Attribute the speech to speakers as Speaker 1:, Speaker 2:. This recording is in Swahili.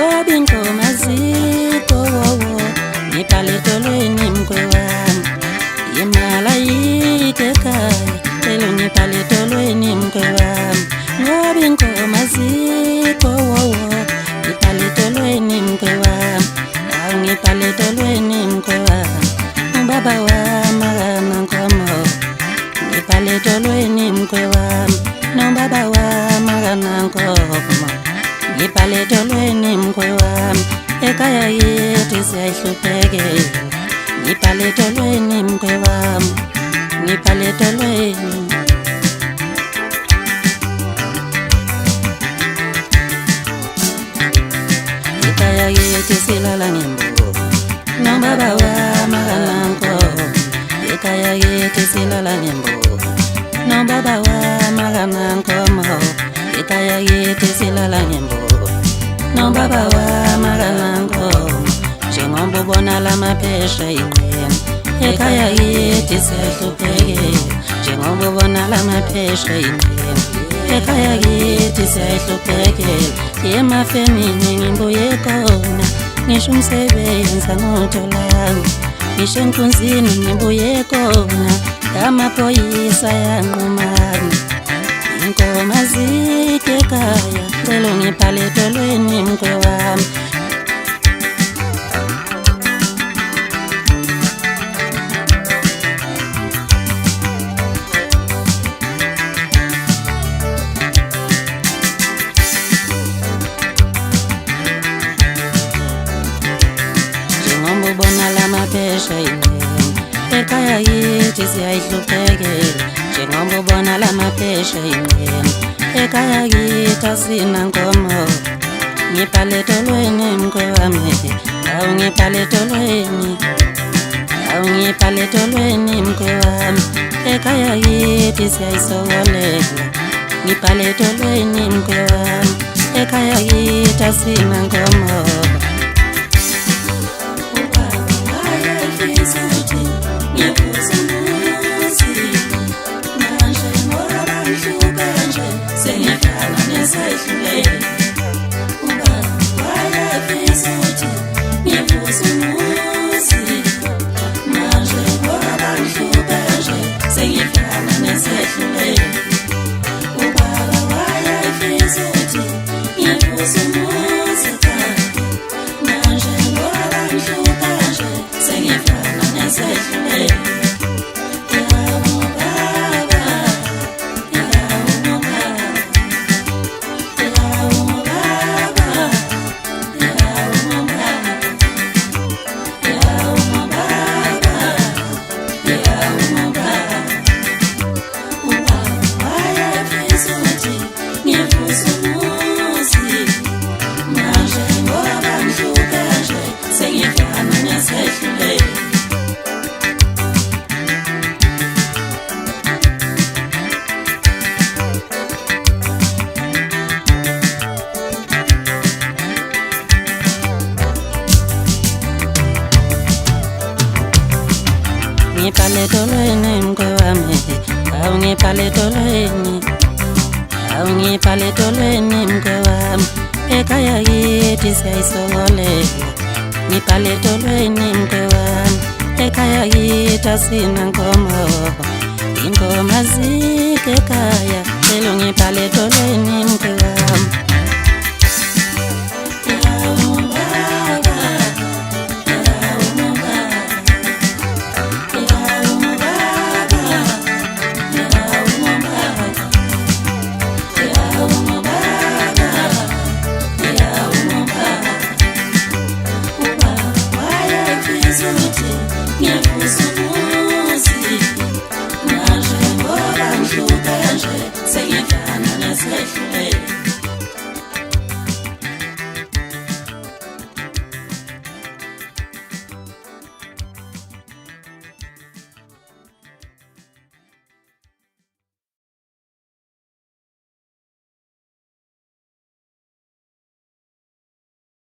Speaker 1: ngoba ingoma zikho wowo ngibhale edolweni mkwe wami imali ayikho ekhaya cela ngibhale edolweni mkwe wami ngoba ingoma zikho wowo ngibhale edolweni mkwe wami ngibhale edolweni mkwe wami ubaba wami akanankomo ngibhale edolweni mkwe wami nobaba wami akanankomo ngibhale edolweni mkwe wami ekhaya yethu siyahluphekela ngibhale edolweni mkwe wami ngibhale edolweni ekhaya yethu silala ngembuko nobaba wami akanankomo ekhaya yethu silala ngembuko nobaba wami akanankomo ekhaya yethu silala ngembuko nobaba wami akanankomo njengoba ubona lamaphesha iqhema ekhaya yethu siyahluphekela njengoba ubona lamaphesha iqhema ekhaya yethu siyahluphekela emafemini ngimbuye khona ngisho umsebenzi angutholanga ngisho enkunzini ngibuye khona amaphoyisa yanqumana ingoma zikho ekhaya cela ngibhale edolweni mkwe wami njengoba ubona lamaphesha iqhema ekhaya yethu siyahluphekela njengoba ubona lamaphesha iqhema ekhaya yethu asina nkomo ngibhale edolweni mkwe wami ngibhale edolweni ngibhale edolweni mkwe wami ekhaya yethu siyayisokolela ngibhale edolweni mkwe wami ekhaya yethu asina nkomo ngibhale edolweni mkwe wami ngibhale edolweni ngibhale edolweni mkwe wami ekhaya yethu siyayisokolela ngibhale edolweni mkwe wami ekhaya yethu asina nkomo ingoma zikho ekhaya cela ngibhale edolweni mkwe